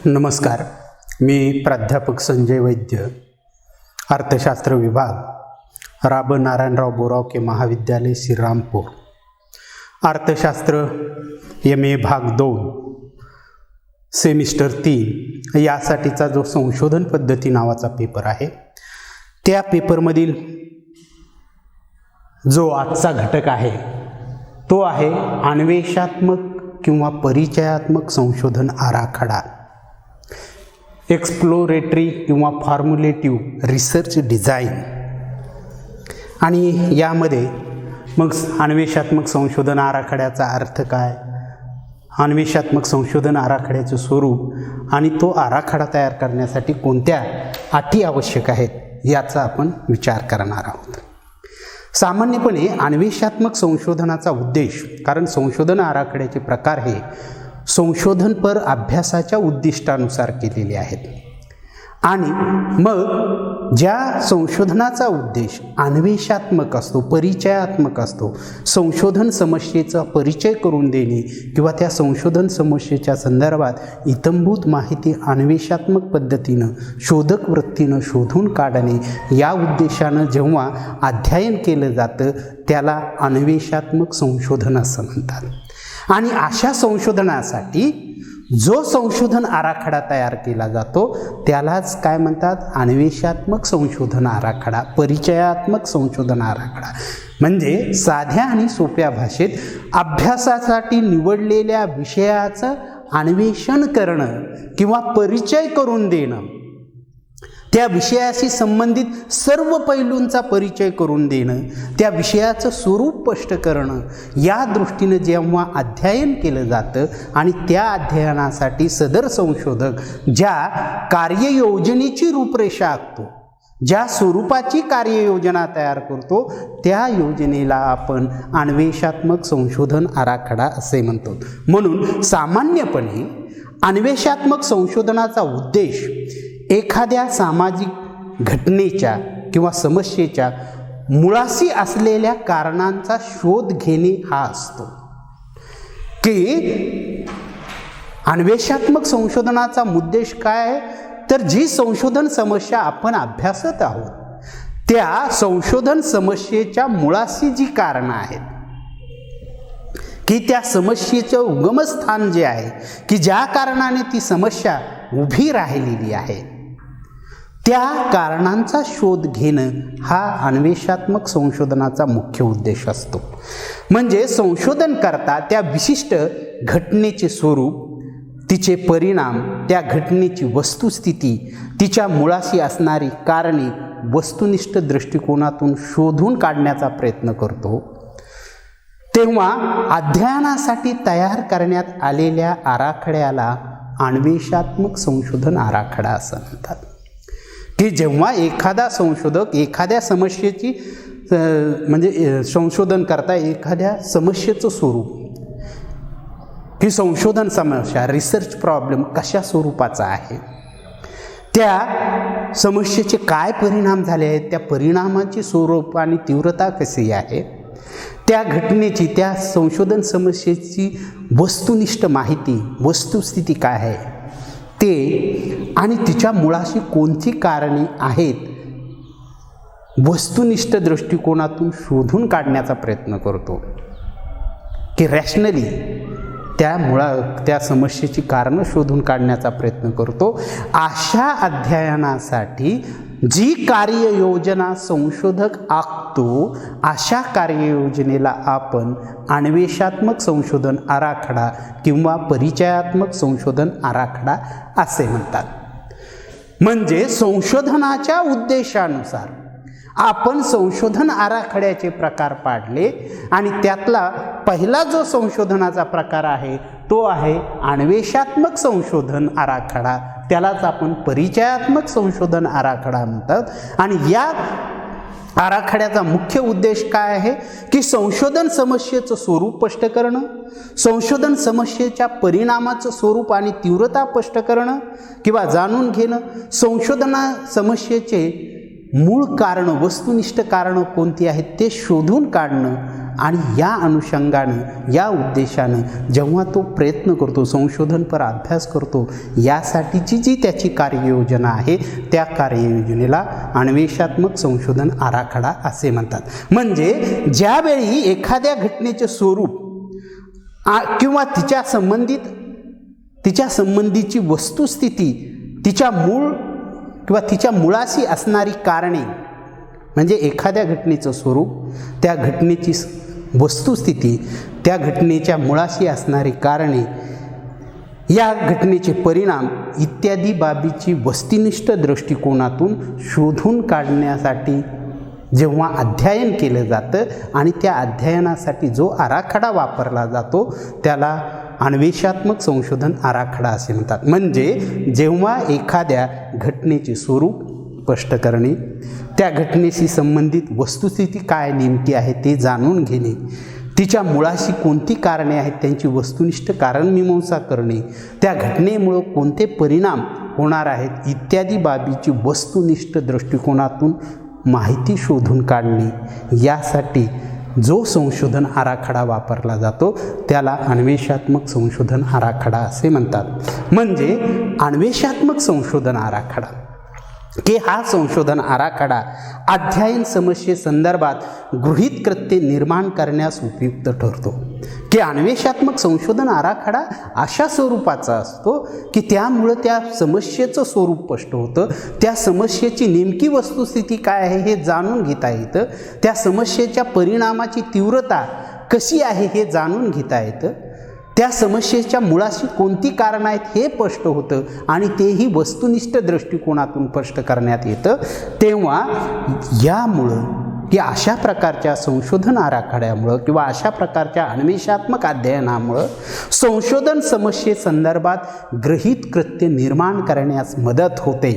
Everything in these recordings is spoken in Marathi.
नमस्कार. मी प्राध्यापक संजय वैद्य, अर्थशास्त्र विभाग, राब नारायणराव बोरावके महाविद्यालय श्रीरामपूर. अर्थशास्त्र MA भाग 2 सेमिस्टर 3 यासाठीचा जो संशोधन पद्धती नावाचा पेपर आहे, त्या पेपरमधील जो आजचा घटक आहे तो आहे अन्वेषात्मक किंवा परिचयात्मक संशोधन आराखडा. एक्सप्लोरेटरी किंवा फॉर्म्युलेटिव्ह रिसर्च डिझाईन. आणि यामध्ये मग अन्वेषात्मक संशोधन आराखड्याचा अर्थ काय, अन्वेषात्मक संशोधन आराखड्याचे स्वरूप आणि तो आराखडा तयार करण्यासाठी कोणत्या अटी आवश्यक आहेत याचा आपण विचार करणार आहोत. सामान्यपणे अन्वेषात्मक संशोधनाचा उद्देश, कारण संशोधन आराखड्याचे प्रकार हे संशोधनपर अभ्यासाच्या उद्दिष्टानुसार केलेले आहेत. आणि मग ज्या संशोधनाचा उद्देश अन्वेषात्मक असतो, परिचयात्मक असतो, संशोधन समस्येचा परिचय करून देणे किंवा त्या संशोधन समस्येच्या संदर्भात इत्थंभूत माहिती अन्वेषात्मक पद्धतीनं, शोधक वृत्तीनं शोधून काढणे, या उद्देशानं जेव्हा अध्ययन केलं जातं त्याला अन्वेषात्मक संशोधन असं म्हणतात. आणि अशा संशोधनासाठी जो संशोधन आराखडा तयार केला जातो त्यालाच काय म्हणतात, अन्वेषात्मक संशोधन आराखडा, परिचयात्मक संशोधन आराखडा. म्हणजे साध्या आणि सोप्या भाषेत अभ्यासासाठी निवडलेल्या विषयाचं अन्वेषण करणं किंवा परिचय करून देणं, त्या विषयाशी संबंधित सर्व पैलूंचा परिचय करून देणं, त्या विषयाचं स्वरूप स्पष्ट करणं, या दृष्टीनं जेव्हा अध्ययन केलं जातं आणि त्या अध्ययनासाठी सदर संशोधक ज्या कार्ययोजनेची रूपरेषा आखतो, ज्या स्वरूपाची कार्ययोजना तयार करतो, त्या योजनेला आपण अन्वेषात्मक संशोधन आराखडा असे म्हणतो. म्हणून सामान्यपणे अन्वेषात्मक संशोधनाचा उद्देश एखाद्या सामाजिक घटनेच्या किंवा समस्येच्या मुळाशी असलेल्या कारणांचा शोध घेणे हा असतो. की अन्वेषात्मक संशोधनाचा उद्देश काय आहे, तर जी संशोधन समस्या आपण अभ्यासत आहोत त्या संशोधन समस्येच्या मुळाशी जी कारणं आहेत, की त्या समस्येचं उगमस्थान जे आहे, की ज्या कारणाने ती समस्या उभी राहिलेली आहे, त्या कारणांचा शोध घेणं हा अन्वेषात्मक संशोधनाचा मुख्य उद्देश असतो. म्हणजे संशोधन करता त्या विशिष्ट घटनेचे स्वरूप, तिचे परिणाम, त्या घटनेची वस्तुस्थिती, तिच्या मुळाशी असणारी कारणे वस्तुनिष्ठ दृष्टिकोनातून शोधून काढण्याचा प्रयत्न करतो. तेव्हा अध्ययनासाठी तयार करण्यात आलेल्या आराखड्याला अन्वेषात्मक संशोधन आराखडा असं म्हणतात. की जेव्हा एखादा संशोधक एखाद्या समस्येची म्हणजे संशोधन करता एखाद्या समस्येचं स्वरूप, ही संशोधन समस्या, रिसर्च प्रॉब्लेम कशा स्वरूपाचा आहे, त्या समस्येचे काय परिणाम झाले आहेत, त्या परिणामाची स्वरूप आणि तीव्रता कशी आहे, त्या घटनेची, त्या संशोधन समस्येची वस्तुनिष्ठ माहिती, वस्तुस्थिती काय आहे ते, आणि तिच्या मुळाशी कोणती कारणे आहेत, वस्तुनिष्ठ दृष्टिकोनातून शोधून काढण्याचा प्रयत्न करतो. की रॅशनली त्या समस्येची कारणं शोधून काढण्याचा प्रयत्न करतो. अशा अध्ययनासाठी जी कार्ययोजना संशोधक आखतो, अशा कार्ययोजनेला आपण अन्वेषात्मक संशोधन आराखडा किंवा परिचयात्मक संशोधन आराखडा असे म्हणतात. म्हणजे संशोधनाच्या उद्देशानुसार आपण संशोधन आराखड्याचे प्रकार पाडले आणि त्यातला पहिला जो संशोधनाचा प्रकार आहे तो आहे अन्वेषात्मक संशोधन आराखडा. त्यालाच आपण परिचयात्मक संशोधन आराखडा म्हणतात. आणि या आराखड्याचा मुख्य उद्देश काय आहे, की संशोधन समस्येचं स्वरूप स्पष्ट करणं, संशोधन समस्येच्या परिणामाचं स्वरूप आणि तीव्रता स्पष्ट करणं किंवा जाणून घेणं, संशोधन समस्येचे मूळ कारणं, वस्तुनिष्ठ कारणं कोणती आहेत ते शोधून काढणं आणि या अनुषंगानं, या उद्देशानं जेव्हा तो प्रयत्न करतो, संशोधनपर अभ्यास करतो, यासाठीची जी त्याची कार्ययोजना आहे त्या कार्ययोजनेला अन्वेषात्मक संशोधन आराखडा असे म्हणतात. म्हणजे ज्यावेळी एखाद्या घटनेचे स्वरूप किंवा तिच्या संबंधीची वस्तुस्थिती, तिच्या मूळ किंवा तिच्या मुळाशी असणारी कारणे, म्हणजे एखाद्या घटनेचं स्वरूप, त्या घटनेची वस्तुस्थिती, त्या घटनेच्या मुळाशी असणारी कारणे, या घटनेचे परिणाम इत्यादी बाबीची वस्तुनिष्ठ दृष्टिकोनातून शोधून काढण्यासाठी जेव्हा अध्ययन केलं जातं आणि त्या अध्ययनासाठी जो आराखडा वापरला जातो त्याला अन्वेषात्मक संशोधन आराखडा असे म्हणतात. म्हणजे जेव्हा एखाद्या घटनेचे स्वरूप स्पष्ट करणे, त्या घटनेशी संबंधित वस्तुस्थिती काय नेमकी आहे ते जाणून घेणे, तिच्या मुळाशी कोणती कारणे आहेत त्यांची वस्तुनिष्ठ कारणमीमांसा करणे, त्या घटनेमुळं कोणते परिणाम होणार आहेत इत्यादी बाबीची वस्तुनिष्ठ दृष्टिकोनातून माहिती शोधून काढणे, यासाठी जो संशोधन आराखडा वापरला जातो त्याला अन्वेषात्मक संशोधन आराखडा असे म्हणतात. म्हणजे अन्वेषात्मक संशोधन आराखडा की हा संशोधन आराखडा अध्ययन समस्येसंदर्भात गृहीत कृत्ये निर्माण करण्यास उपयुक्त ठरतो. की अन्वेषात्मक संशोधन आराखडा अशा स्वरूपाचा असतो की त्यामुळं त्या समस्येचं स्वरूप स्पष्ट होतं, त्या समस्येची नेमकी वस्तुस्थिती काय आहे हे जाणून घेता येतं, त्या समस्येच्या परिणामाची तीव्रता कशी आहे हे जाणून घेता येतं, त्या समस्येच्या मुळाशी कोणती कारणं आहेत हे स्पष्ट होतं आणि तेही वस्तुनिष्ठ दृष्टिकोनातून स्पष्ट करण्यात येतं. तेव्हा यामुळं की अशा प्रकारच्या संशोधन आराखड्यामुळं किंवा अशा प्रकारच्या अन्वेषात्मक अध्ययनामुळं संशोधन समस्येसंदर्भात गृहीत कृत्य निर्माण करण्यास मदत होते.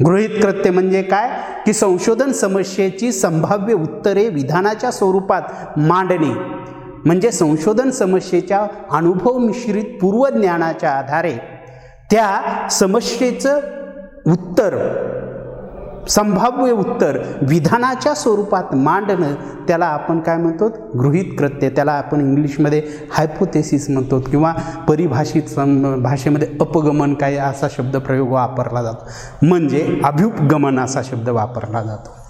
गृहीत कृत्य म्हणजे काय की संशोधन समस्येची संभाव्य उत्तरे विधानाच्या स्वरूपात मांडणे, म्हणजे संशोधन समस्येच्या अनुभव मिश्रित पूर्वज्ञानाच्या आधारे त्या समस्येचं उत्तर, संभाव्य उत्तर विधानाच्या स्वरूपात मांडणं, त्याला आपण काय म्हणतो गृहीत कृत्य, त्याला आपण इंग्लिशमध्ये हायपोथेसिस म्हणतो किंवा परिभाषित भाषेमध्ये अपगमन काय असा शब्दप्रयोग वापरला जातो, म्हणजे अभ्युपगमन असा शब्द वापरला जातो.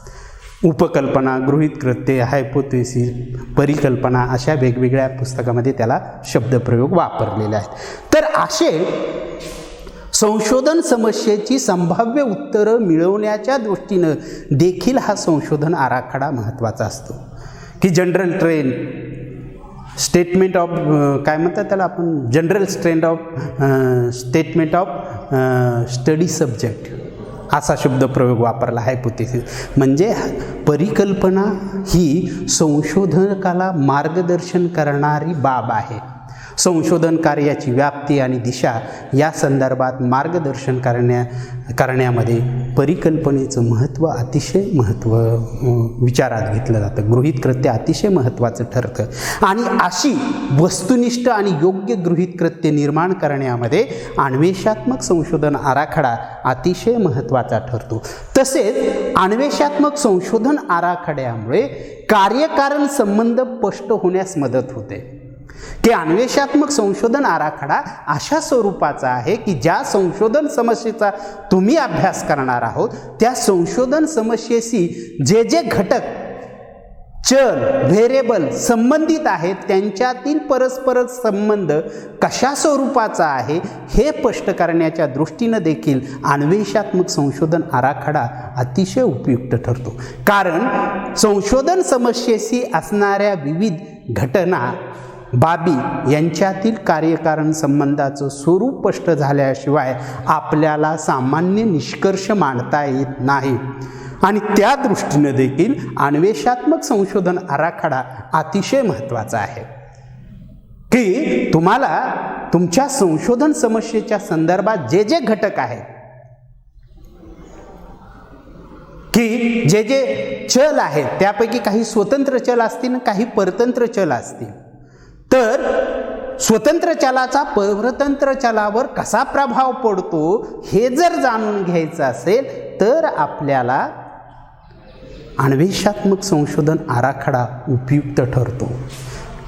उपकल्पना, गृहीत कृत्य, हायपोथेसिस, परिकल्पना अशा वेगवेगळ्या पुस्तकामध्ये त्याला शब्दप्रयोग वापरलेले आहेत. तर असे संशोधन समस्येची संभाव्य उत्तरं मिळवण्याच्या दृष्टीनं देखील हा संशोधन आराखडा महत्त्वाचा असतो. की जनरल ट्रेंड स्टेटमेंट ऑफ काय म्हणतात त्याला आपण general statement of study subject असा शब्दप्रयोग वापरला हायपोथेसिस. म्हणजे परिकल्पना ही संशोधकाला मार्गदर्शन करणारी बाब आहे. संशोधन कार्याची व्याप्ती आणि दिशा या संदर्भात मार्गदर्शन करण्यामध्ये परिकल्पनेचं महत्त्व अतिशय विचारात घेतलं जातं. गृहीत कृत्य अतिशय महत्त्वाचं ठरतं आणि अशी वस्तुनिष्ठ आणि योग्य गृहीत कृत्य निर्माण करण्यामध्ये अन्वेषात्मक संशोधन आराखडा अतिशय महत्त्वाचा ठरतो. तसेच अन्वेषात्मक संशोधन आराखड्यामुळे कार्यकारण संबंध स्पष्ट होण्यास मदत होते. की अन्वेषात्मक संशोधन आराखडा अशा स्वरूपाचा आहे की ज्या संशोधन समस्येचा तुम्ही अभ्यास करणार आहोत त्या संशोधन समस्येशी जे जे घटक, चल, व्हेरिएबल संबंधित आहेत त्यांच्यातील परस्पर संबंध कशा स्वरूपाचा आहे हे स्पष्ट करण्याच्या दृष्टीनं देखील अन्वेषात्मक संशोधन आराखडा अतिशय उपयुक्त ठरतो. कारण संशोधन समस्येशी असणाऱ्या विविध घटना, बाबी यांच्यातील कार्यकारण संबंधाचं स्वरूप स्पष्ट झाल्याशिवाय आपल्याला सामान्य निष्कर्ष मांडता येत नाही आणि त्या दृष्टीने देखील अन्वेषात्मक संशोधन आराखडा अतिशय महत्त्वाचा आहे. की तुम्हाला तुमच्या संशोधन समस्येच्या संदर्भात जे जे घटक आहेत, की जे जे चल आहेत त्यापैकी काही स्वतंत्र चल असतील, काही परतंत्र चल असतील, तर स्वतंत्र चलाचा परतंत्र चलावर कसा प्रभाव पडतो हे जर जाणून घ्यायचं असेल तर आपल्याला अन्वेषात्मक संशोधन आराखडा उपयुक्त ठरतो.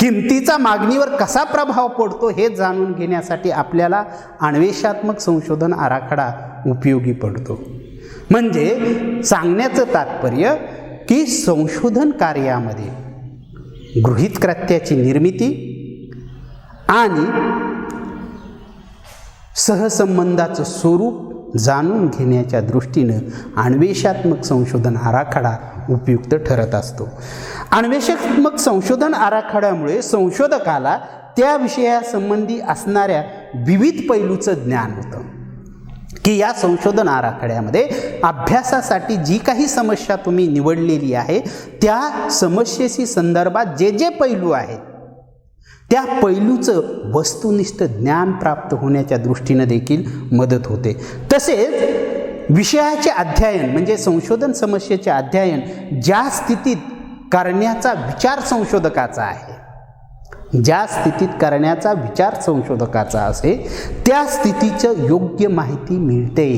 किमतीचा मागणीवर कसा प्रभाव पडतो हे जाणून घेण्यासाठी आपल्याला अन्वेषात्मक संशोधन आराखडा उपयोगी पडतो. म्हणजे सांगण्याचं तात्पर्य की संशोधन कार्यामध्ये गृहीत कृत्याची निर्मिती आणि सहसंबंधाचं स्वरूप जाणून घेण्याच्या दृष्टीनं अन्वेषात्मक संशोधन आराखडा उपयुक्त ठरत असतो. अन्वेषात्मक संशोधन आराखड्यामुळे संशोधकाला त्या विषयासंबंधी असणाऱ्या विविध पैलूचं ज्ञान होतं की या संशोधन आराखड्यामध्ये अभ्यासासाठी जी काही समस्या तुम्ही निवडलेली आहे त्या समस्येशी संदर्भात जे जे पैलू आहेत त्या पैलूचं वस्तुनिष्ठ ज्ञान प्राप्त होण्याच्या दृष्टीनं देखील मदत होते. तसेच विषयाचे अध्ययन म्हणजे संशोधन समस्येचे अध्ययन ज्या स्थितीत करण्याचा विचार संशोधकाचा आहे, ज्या स्थितीत करण्याचा विचार संशोधकाचा असेल त्या स्थितीचं योग्य माहिती मिळते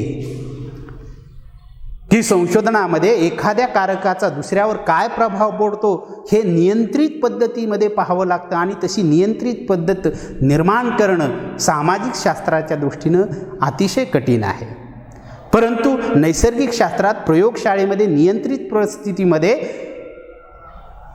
की संशोधनामध्ये एखाद्या कारकाचा दुसऱ्यावर काय प्रभाव पडतो हे नियंत्रित पद्धतीमध्ये पाहावं लागतं आणि तशी नियंत्रित पद्धत निर्माण करणं सामाजिक शास्त्राच्या दृष्टीनं अतिशय कठीण आहे. परंतु नैसर्गिक शास्त्रात प्रयोगशाळेमध्ये नियंत्रित परिस्थितीमध्ये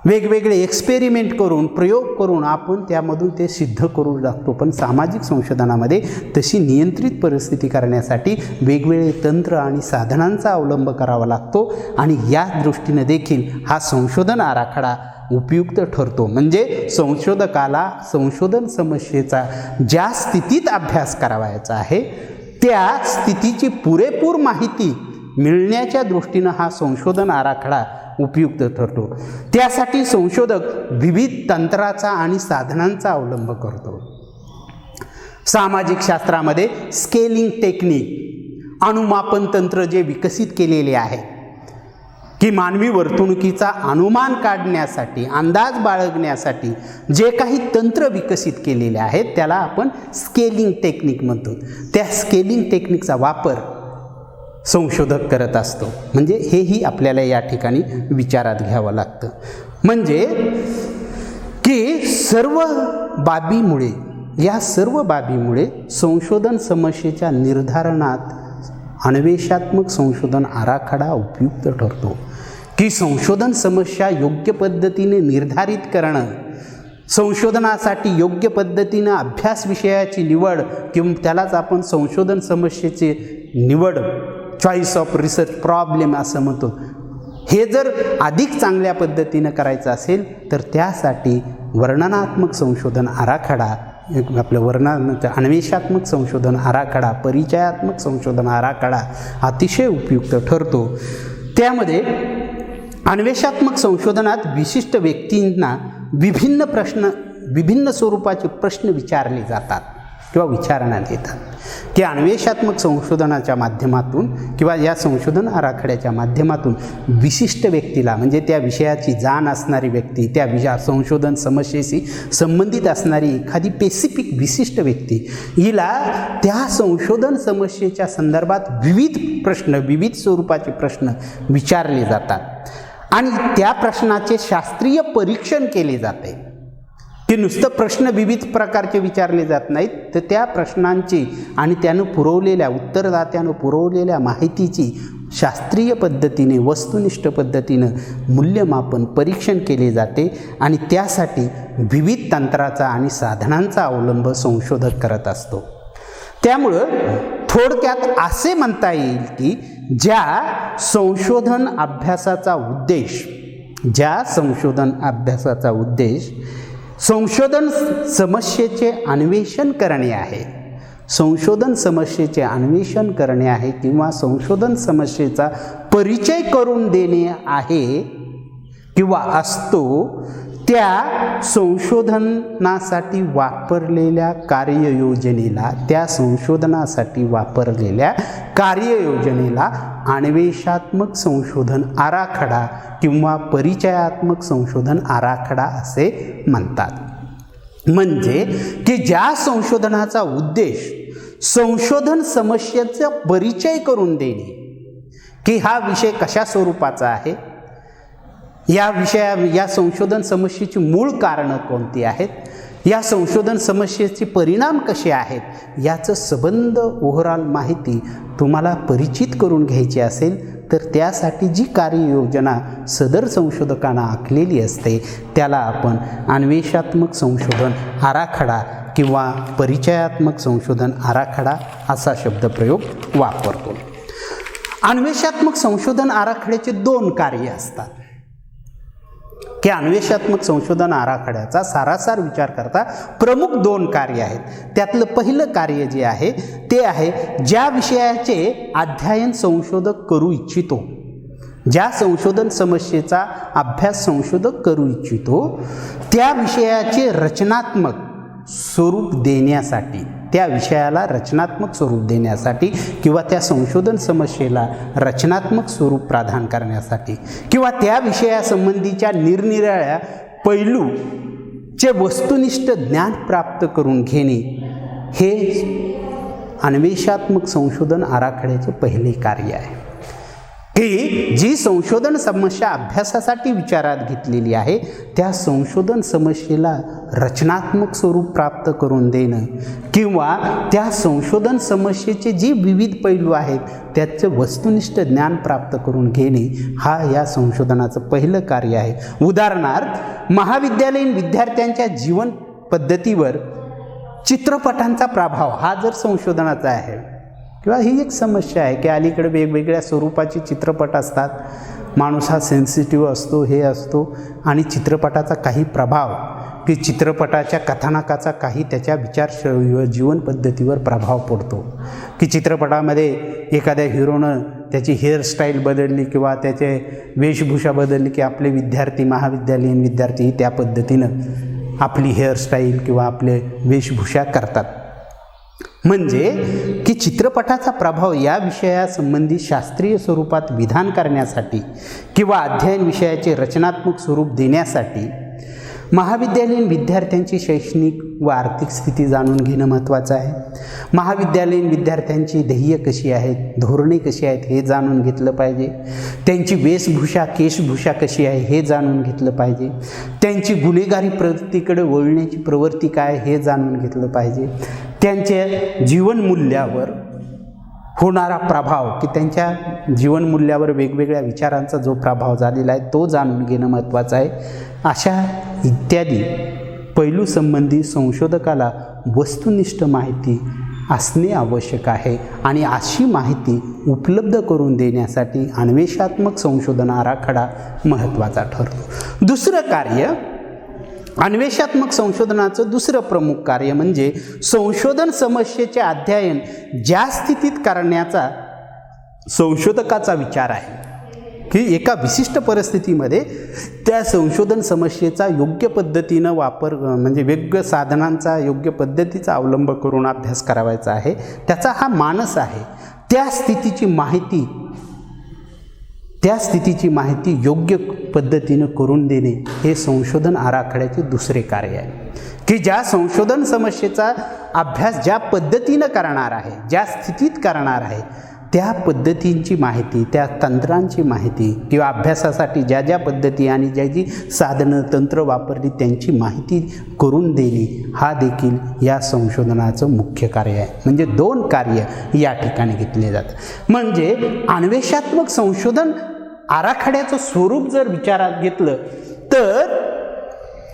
वेगवेगळे एक्सपेरिमेंट करून प्रयोग करून आपण त्यामधून ते सिद्ध करू लागतो. पण सामाजिक संशोधनामध्ये तशी नियंत्रित परिस्थिती करण्यासाठी वेगवेगळे तंत्र आणि साधनांचा अवलंब करावा लागतो आणि या दृष्टीने देखील हा संशोधन आराखडा उपयुक्त ठरतो. म्हणजे संशोधकाला संशोधन समस्येचा ज्या स्थितीत अभ्यास करावायचा आहे त्या स्थितीची पुरेपूर माहिती मिळण्याच्या दृष्टीनं हा संशोधन आराखडा उपयुक्त ठरतो. त्यासाठी संशोधक विविध तंत्राचा आणि साधनांचा अवलंब करतो. सामाजिक शास्त्रामध्ये स्केलिंग टेक्निक अनुमापन तंत्र जे विकसित केलेले आहे की मानवी वर्तणुकीचा अनुमान काढण्यासाठी अंदाज बाळगण्यासाठी जे काही तंत्र विकसित केलेले आहेत त्याला आपण स्केलिंग टेक्निक म्हणतो. त्या स्केलिंग टेक्निकचा वापर संशोधक करत असतो. म्हणजे हेही आपल्याला या ठिकाणी विचारात घ्यावं लागतं. म्हणजे की या सर्व बाबीमुळे संशोधन समस्येच्या निर्धारणात अन्वेषात्मक संशोधन आराखडा उपयुक्त ठरतो. की संशोधन समस्या योग्य पद्धतीने निर्धारित करणं, संशोधनासाठी योग्य पद्धतीनं अभ्यास विषयाची निवड किंवा त्यालाच आपण संशोधन समस्येची निवड चॉईस ऑफ रिसर्च प्रॉब्लेम असं म्हणतो. हे जर अधिक चांगल्या पद्धतीनं करायचं असेल तर त्यासाठी वर्णनात्मक संशोधन आराखडा आपलं अन्वेषात्मक संशोधन आराखडा परिचयात्मक संशोधन आराखडा अतिशय उपयुक्त ठरतो. त्यामध्ये अन्वेषात्मक संशोधनात विशिष्ट व्यक्तींना विभिन्न स्वरूपाचे प्रश्न विचारले जातात किंवा विचारण्यात येतात की अन्वेषात्मक संशोधनाच्या माध्यमातून किंवा या संशोधन आराखड्याच्या माध्यमातून विशिष्ट व्यक्तीला म्हणजे त्या विषयाची जाण असणारी व्यक्ती त्या संशोधन समस्येशी संबंधित असणारी एखादी स्पेसिफिक विशिष्ट व्यक्ती हिला त्या संशोधन समस्येच्या संदर्भात विविध स्वरूपाचे प्रश्न विचारले जातात आणि त्या प्रश्नाचे शास्त्रीय परीक्षण केले जाते. की नुसतं प्रश्न विविध प्रकारचे विचारले जात नाहीत तर त्या प्रश्नांची आणि उत्तरदात्यानं पुरवलेल्या माहितीची शास्त्रीय पद्धतीने वस्तुनिष्ठ पद्धतीनं मूल्यमापन परीक्षण केले जाते आणि त्यासाठी विविध तंत्राचा आणि साधनांचा अवलंब संशोधक करत असतो. त्यामुळं थोडक्यात असे म्हणता येईल की ज्या संशोधन अभ्यासाचा उद्देश संशोधन समस्येचे अन्वेषण करणे आहे, किंवा संशोधन समस्येचा परिचय करून देणे आहे किंवा असतो, त्या संशोधनासाठी वापरलेल्या कार्ययोजनेला अन्वेषात्मक संशोधन आराखडा किंवा परिचयात्मक संशोधन आराखडा असे म्हणतात. म्हणजे की ज्या संशोधनाचा उद्देश संशोधन समस्येचा परिचय करून देणे की हा विषय कशा स्वरूपाचा आहे, या संशोधन समस्येची मूळ कारणं कोणती आहेत, या संशोधन समस्येचे परिणाम कसे आहेत, याचं संबंध ओव्हरऑल माहिती तुम्हाला परिचित करून घ्यायची असेल तर त्यासाठी जी कार्ययोजना सदर संशोधकांना आखलेली असते त्याला आपण अन्वेषात्मक संशोधन आराखडा किंवा परिचयात्मक संशोधन आराखडा असा शब्दप्रयोग वापरतो. अन्वेषात्मक संशोधन आराखड्याचे 2 कार्य असतात की अन्वेषात्मक संशोधन आराखड्याचा सारासार विचार करता प्रमुख 2 कार्य आहेत. त्यातलं पहिलं कार्य जे आहे ते आहे ज्या विषयाचे अध्ययन संशोधक करू इच्छितो, ज्या संशोधन समस्येचा अभ्यास संशोधक करू इच्छितो त्या विषयाचे रचनात्मक स्वरूप देण्यासाठी, त्या विषयाला रचनात्मक स्वरूप देण्यासाठी किंवा त्या संशोधन समस्येला रचनात्मक स्वरूप प्रदान करण्यासाठी किंवा त्या विषयासंबंधीच्या निरनिराळ्या पैलूचे वस्तुनिष्ठ ज्ञान प्राप्त करून घेणे हे अन्वेषात्मक संशोधन आराखड्याचे पहिले कार्य आहे. की जी संशोधन समस्या अभ्यासासाठी विचारात घेतलेली आहे त्या संशोधन समस्येला रचनात्मक स्वरूप प्राप्त करून देणं किंवा त्या संशोधन समस्येचे जे विविध पैलू आहेत त्याचं वस्तुनिष्ठ ज्ञान प्राप्त करून घेणे हा या संशोधनाचं पहिलं कार्य आहे. उदाहरणार्थ महाविद्यालयीन विद्यार्थ्यांच्या जीवन पद्धतीवर चित्रपटांचा प्रभाव हा जर संशोधनाचा आहे किंवा ही एक समस्या आहे की अलीकडे वेगवेगळ्या स्वरूपाचे चित्रपट असतात, माणूस हा सेन्सिटिव्ह असतो, हे असतो आणि चित्रपटाचा काही प्रभाव की चित्रपटाच्या कथानकाचा काही त्याच्या विचारशैलीवर जीवन पद्धतीवर प्रभाव पडतो की चित्रपटामध्ये एखाद्या हिरोनं त्याची हेअरस्टाईल बदलली किंवा त्याचे वेशभूषा बदलली की आपले विद्यार्थी महाविद्यालयीन विद्यार्थी त्या पद्धतीनं आपली हेअरस्टाईल किंवा आपले वेशभूषा करतात. म्हणजे की चित्रपटाचा प्रभाव या विषयासंबंधी शास्त्रीय स्वरूपात विधान करण्यासाठी किंवा अध्ययन विषयाचे रचनात्मक स्वरूप देण्यासाठी महाविद्यालयीन विद्यार्थ्यांची शैक्षणिक व आर्थिक स्थिती जाणून घेणं महत्त्वाचं आहे. महाविद्यालयीन विद्यार्थ्यांची ध्येय कशी आहेत, धोरणे कशी आहेत हे जाणून घेतलं पाहिजे. त्यांची वेशभूषा केशभूषा कशी आहे हे जाणून घेतलं पाहिजे. त्यांची गुन्हेगारी प्रवृत्तीकडे वळण्याची प्रवृत्ती काय हे जाणून घेतलं पाहिजे. त्यांच्या जीवनमूल्यावर होणारा प्रभाव की त्यांच्या जीवनमूल्यावर वेगवेगळ्या विचारांचा जो प्रभाव झालेला आहे तो जाणून घेणं महत्त्वाचं आहे. अशा इत्यादी पैलूसंबंधी संशोधकाला वस्तुनिष्ठ माहिती असणे आवश्यक आहे आणि अशी माहिती उपलब्ध करून देण्यासाठी अन्वेषात्मक संशोधन आराखडा महत्त्वाचा ठरतो. दुसरं कार्य अन्वेषात्मक संशोधनाचं दुसरं प्रमुख कार्य म्हणजे संशोधन समस्येचे अध्ययन ज्या स्थितीत करण्याचा संशोधकाचा विचार आहे की एका विशिष्ट परिस्थितीमध्ये त्या संशोधन समस्येचा योग्य पद्धतीनं वापर म्हणजे वेगवेगळ्या साधनांचा योग्य पद्धतीचा अवलंब करून अभ्यास करावायचा आहे, त्याचा हा मानस आहे. त्या स्थितीची माहिती योग्य पद्धतीनं करून देणे हे संशोधन आराखड्याचे दुसरे कार्य आहे की ज्या संशोधन समस्येचा अभ्यास ज्या पद्धतीनं करणार आहे, ज्या स्थितीत करणार आहे त्या पद्धतींची माहिती, त्या तंत्रांची माहिती किंवा अभ्यासासाठी ज्या ज्या पद्धती आणि ज्या जी साधनं तंत्र वापरली त्यांची माहिती करून देणे हा देखील या संशोधनाचं मुख्य कार्य आहे. म्हणजे 2 कार्य या ठिकाणी घेतले जातात. म्हणजे अन्वेषात्मक संशोधन आराखड्याचं स्वरूप जर विचारात घेतलं तर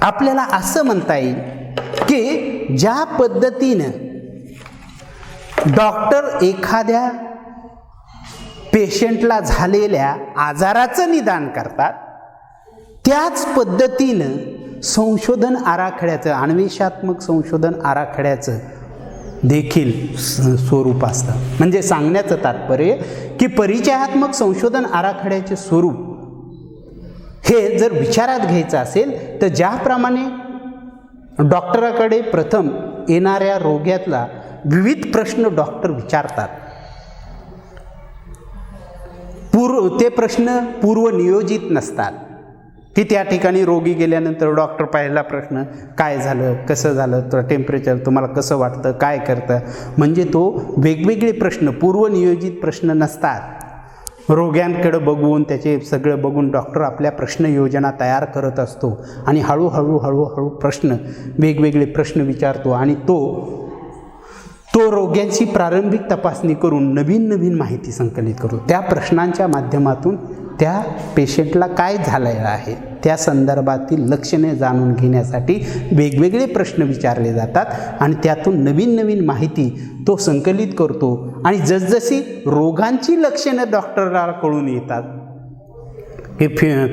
आपल्याला असं म्हणता येईल की ज्या पद्धतीनं डॉक्टर एखाद्या पेशंटला झालेल्या आजाराचं निदान करतात त्याच पद्धतीनं संशोधन आराखड्याचं अन्वेषात्मक संशोधन आराखड्याचं देखील स्वरूप असतं. म्हणजे सांगण्याचं तात्पर्य की परिचयात्मक संशोधन आराखड्याचे स्वरूप हे जर विचारात घ्यायचं असेल तर ज्याप्रमाणे डॉक्टराकडे प्रथम येणाऱ्या रोग्यातला विविध प्रश्न डॉक्टर विचारतात, ते प्रश्न पूर्वनियोजित नसतात की त्या ठिकाणी रोगी गेल्यानंतर डॉक्टर पहिला प्रश्न काय झालं, कसं झालं, तर टेम्परेचर तुम्हाला कसं वाटतं, काय करतं, म्हणजे तो वेगवेगळे प्रश्न पूर्वनियोजित प्रश्न नसतात. रोग्यांकडे बघून त्याचे सगळं बघून डॉक्टर आपल्या प्रश्न योजना तयार करत असतो आणि हळूहळू प्रश्न वेगवेगळे प्रश्न विचारतो आणि तो रोग्यांची प्रारंभिक तपासणी करून नवीन माहिती संकलित करतो. त्या प्रश्नांच्या माध्यमातून त्या पेशंटला काय झालेलं आहे त्या संदर्भातील लक्षणे जाणून घेण्यासाठी वेगवेगळे प्रश्न विचारले जातात आणि त्यातून नवीन माहिती तो संकलित करतो आणि जसजशी रोगांची लक्षणे डॉक्टरला कळून येतात की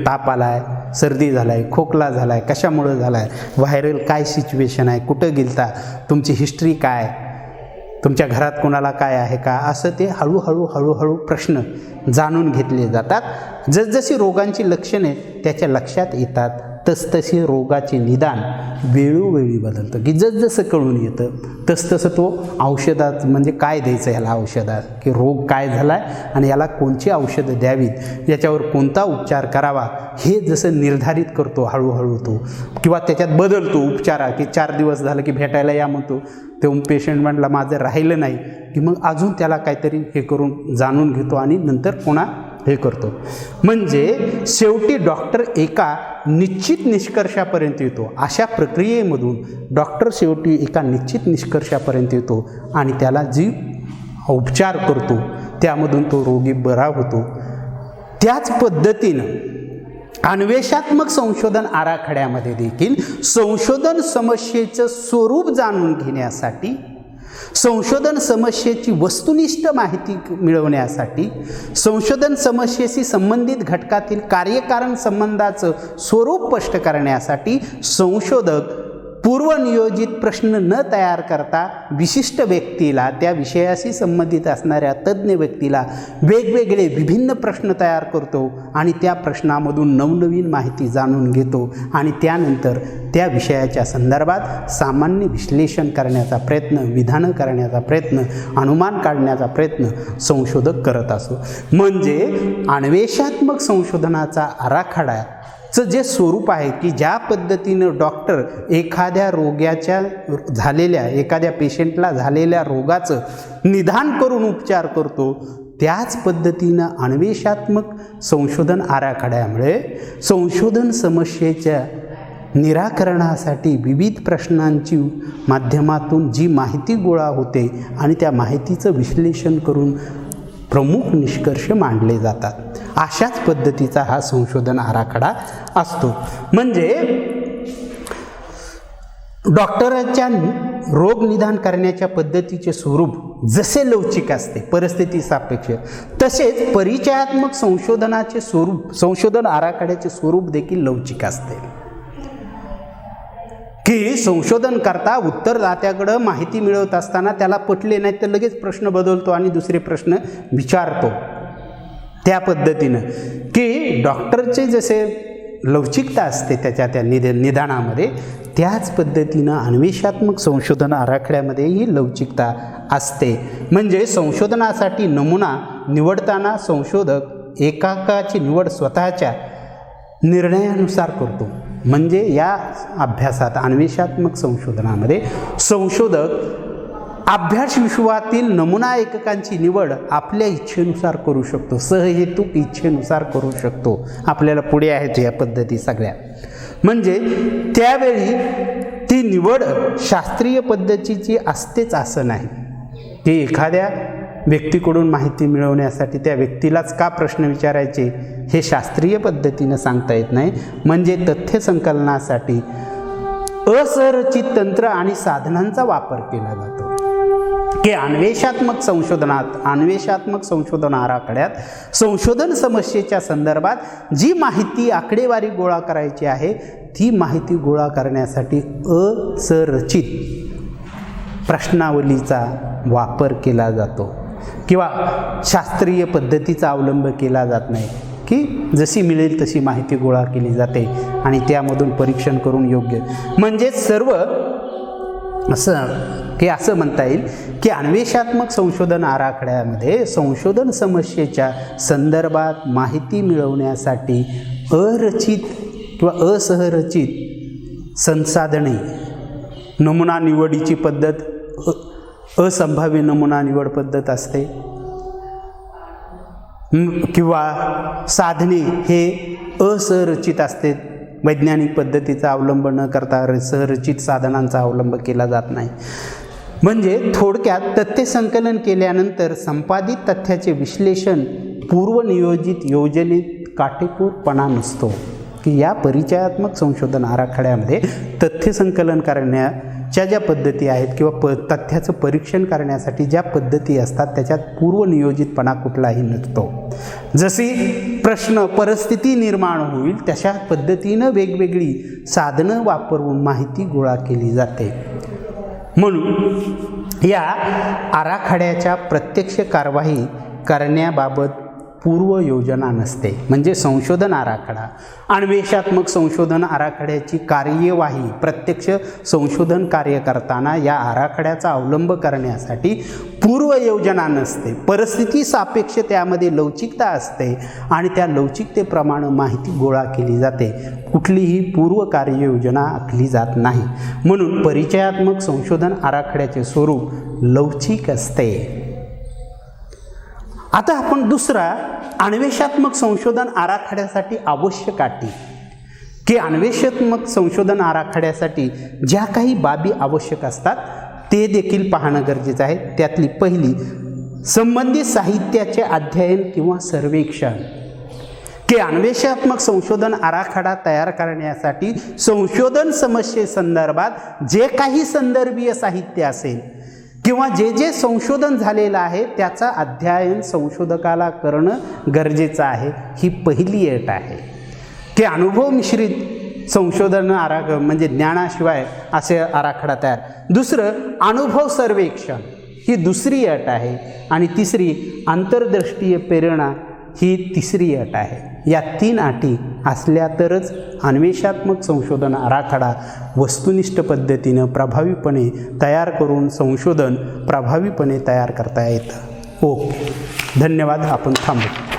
ताप आला आहे, सर्दी झाला आहे, खोकला झाला आहे, कशामुळं झाला आहे, व्हायरल काय सिच्युएशन आहे, कुठं गेलता, तुमची हिस्ट्री काय, तुमच्या घरात कोणाला काय आहे का, असं ते हळूहळू प्रश्न जाणून घेतले जातात. जसजशी रोगांची लक्षणे त्याच्या लक्षात येतात तसतशी रोगाचे निदान वेळोवेळी बदलतं की जसजसं कळून येतं तसतसं तो औषधात म्हणजे काय द्यायचं ह्याला औषधात की रोग काय झाला आहे आणि याला कोणची औषधं द्यावीत, याच्यावर कोणता उपचार करावा हे जसं निर्धारित करतो हळूहळू तो किंवा त्याच्यात बदलतो उपचारा की 4 दिवस झालं की भेटायला या म्हणतो. ते पेशंट म्हटलं माझं राहिलं नाही की मग अजून त्याला काहीतरी हे करून जाणून घेतो आणि नंतर पुन्हा हे करतो. म्हणजे शेवटी डॉक्टर एका निश्चित निष्कर्षापर्यंत येतो. अशा प्रक्रियेमधून डॉक्टर शेवटी एका निश्चित निष्कर्षापर्यंत येतो आणि त्याला जी उपचार करतो त्यामधून तो रोगी बरा होतो. त्याच पद्धतीनं अन्वेषात्मक संशोधन आराखड्यामध्ये देखील संशोधन समस्येचं स्वरूप जाणून घेण्यासाठी, संशोधन समस्येची वस्तुनिष्ठ माहिती मिळवण्यासाठी, संशोधन समस्येशी संबंधित घटकातील कार्यकारण संबंधाचं स्वरूप स्पष्ट करण्यासाठी संशोधक पूर्वनियोजित प्रश्न न तयार करता विशिष्ट व्यक्तीला, त्या विषयाशी संबंधित असणाऱ्या तज्ज्ञ व्यक्तीला वेगवेगळे विभिन्न प्रश्न तयार करतो आणि त्या प्रश्नामधून नवनवीन माहिती जाणून घेतो आणि त्यानंतर त्या विषयाच्या संदर्भात सामान्य विश्लेषण करण्याचा प्रयत्न, विधानं करण्याचा प्रयत्न, अनुमान काढण्याचा प्रयत्न संशोधक करत असतो. म्हणजे अन्वेषात्मक संशोधनाचा आराखड्याचं जे स्वरूप आहे की ज्या पद्धतीनं डॉक्टर एखाद्या रोग्याच्या झालेल्या, एखाद्या पेशंटला झालेल्या रोगाचं निदान करून उपचार करतो, त्याच पद्धतीनं अन्वेषात्मक संशोधन आराखड्यामुळे संशोधन समस्येच्या निराकरणासाठी विविध प्रश्नांची माध्यमातून जी माहिती गोळा होते आणि त्या माहितीचं विश्लेषण करून प्रमुख निष्कर्ष मांडले जातात. अशाच पद्धतीचा हा संशोधन आराखडा असतो. म्हणजे डॉक्टरांच्या रोग निदान करण्याच्या पद्धतीचे स्वरूप जसे लवचिक असते परिस्थिती सापेक्ष, तसेच परिचयात्मक संशोधनाचे स्वरूप, संशोधन आराखड्याचे स्वरूप देखील लवचिक असते. की संशोधन करता उत्तरदात्याकडं माहिती मिळवत असताना त्याला पटले नाही तर लगेच प्रश्न बदलतो आणि दुसरे प्रश्न विचारतो. त्या पद्धतीनं की डॉक्टरचे जसे लवचिकता असते त्याच्या त्या निदानामध्ये, त्याच पद्धतीनं अन्वेषात्मक संशोधन आराखड्यामध्येही लवचिकता असते. म्हणजे संशोधनासाठी नमुना निवडताना संशोधक एकाची निवड स्वतःच्या निर्णयानुसार करतो. म्हणजे या अभ्यासात, अन्वेषात्मक संशोधनामध्ये संशोधक अभ्यास विश्वातील नमुना एककांची निवड आपल्या इच्छेनुसार करू शकतो, सहहेतुक इच्छेनुसार करू शकतो. आपल्याला पुढे आहेत या पद्धती सगळ्या. म्हणजे त्यावेळी ती निवड शास्त्रीय पद्धतीची असतेच असं नाही की एखाद्या व्यक्तीकडून माहिती मिळवण्यासाठी त्या व्यक्तीलाच का प्रश्न विचारायचे हे शास्त्रीय पद्धतीनं सांगता येत नाही. म्हणजे तथ्य संकलनासाठी असंरचित तंत्र आणि साधनांचा वापर केला जातो. की अन्वेषात्मक संशोधनात, अन्वेषात्मक संशोधन आराखड्यात संशोधन समस्येच्या संदर्भात जी माहिती आकडेवारी गोळा करायची आहे ती माहिती गोळा करण्यासाठी असंरचित प्रश्नावलीचा वापर केला जातो किंवा शास्त्रीय पद्धतीचा अवलंब केला जात नाही. की जशी मिळेल तशी माहिती गोळा केली जाते आणि त्यामधून परीक्षण करून योग्य, म्हणजे सर्व असं म्हणता येईल की अन्वेषात्मक संशोधन आराखड्यामध्ये संशोधन समस्येच्या संदर्भात माहिती मिळवण्यासाठी अरचित किंवा असहरचित संसाधने, नमुना निवडीची पद्धत, असंभाव्य नमुना निवड पद्धत असते. किंवा साधने हे असंरचित असते, वैज्ञानिक पद्धतीचा अवलंब न करता सहरचित साधनांचा अवलंब केला जात नाही. म्हणजे थोडक्यात तथ्य संकलन केल्यानंतर संपादित तथ्याचे विश्लेषण पूर्वनियोजित योजनेत काटेकोरपणा नसतो, की या परिचयात्मक संशोधन आराखड्यामध्ये तथ्य संकलन करण्याच्या ज्या पद्धती आहेत किंवा तथ्याचं परीक्षण करण्यासाठी ज्या पद्धती असतात त्याच्यात पूर्वनियोजितपणा कुठलाही नसतो. जशी प्रश्न परिस्थिती निर्माण होईल तशा पद्धतीनं वेगवेगळी साधनं वापरून माहिती गोळा केली जाते. म्हणून या आराखड्याच्या प्रत्यक्ष कारवाई करण्याबाबत पूर्वयोजना नसते. म्हणजे संशोधन आराखडा, अन्वेषात्मक संशोधन आराखड्याची कार्यवाही प्रत्यक्ष संशोधन कार्य करताना या आराखड्याचा अवलंब करण्यासाठी पूर्वयोजना नसते. परिस्थिती सापेक्ष त्यामध्ये लवचिकता असते आणि त्या लवचिकतेप्रमाणे माहिती गोळा केली जाते. कुठलीही पूर्व कार्ययोजना आखली जात नाही. म्हणून परिचयात्मक संशोधन आराखड्याचे स्वरूप लवचिक असते. आता आपण दुसरा अन्वेषात्मक संशोधन आराखड्यासाठी आवश्यक अटी, की अन्वेषात्मक संशोधन आराखड्यासाठी ज्या काही बाबी आवश्यक असतात ते देखील पाहणं गरजेचं आहे. त्यातली पहिली, संबंधित साहित्याचे अध्ययन किंवा सर्वेक्षण, की अन्वेषात्मक संशोधन आराखडा तयार करण्यासाठी संशोधन समस्येसंदर्भात जे काही संदर्भीय साहित्य असेल किंवा जे जे संशोधन झालेलं आहे त्याचा अध्ययन संशोधकाला करणं गरजेचं आहे. ही पहिली अट आहे. की अनुभव मिश्रित संशोधन म्हणजे ज्ञानाशिवाय असे आराखडा तयार. दुसरं, अनुभव सर्वेक्षण, ही दुसरी अट आहे. आणि तिसरी, आंतरदृष्टीय प्रेरणा, ही तिसरी अट आहे. या 3 अटी असल्या तरच अन्वेषात्मक संशोधन आराखडा वस्तुनिष्ठ पद्धतीनं प्रभावीपणे तयार करून संशोधन प्रभावीपणे तयार करता येतं. ओके, धन्यवाद. आपण थांबू.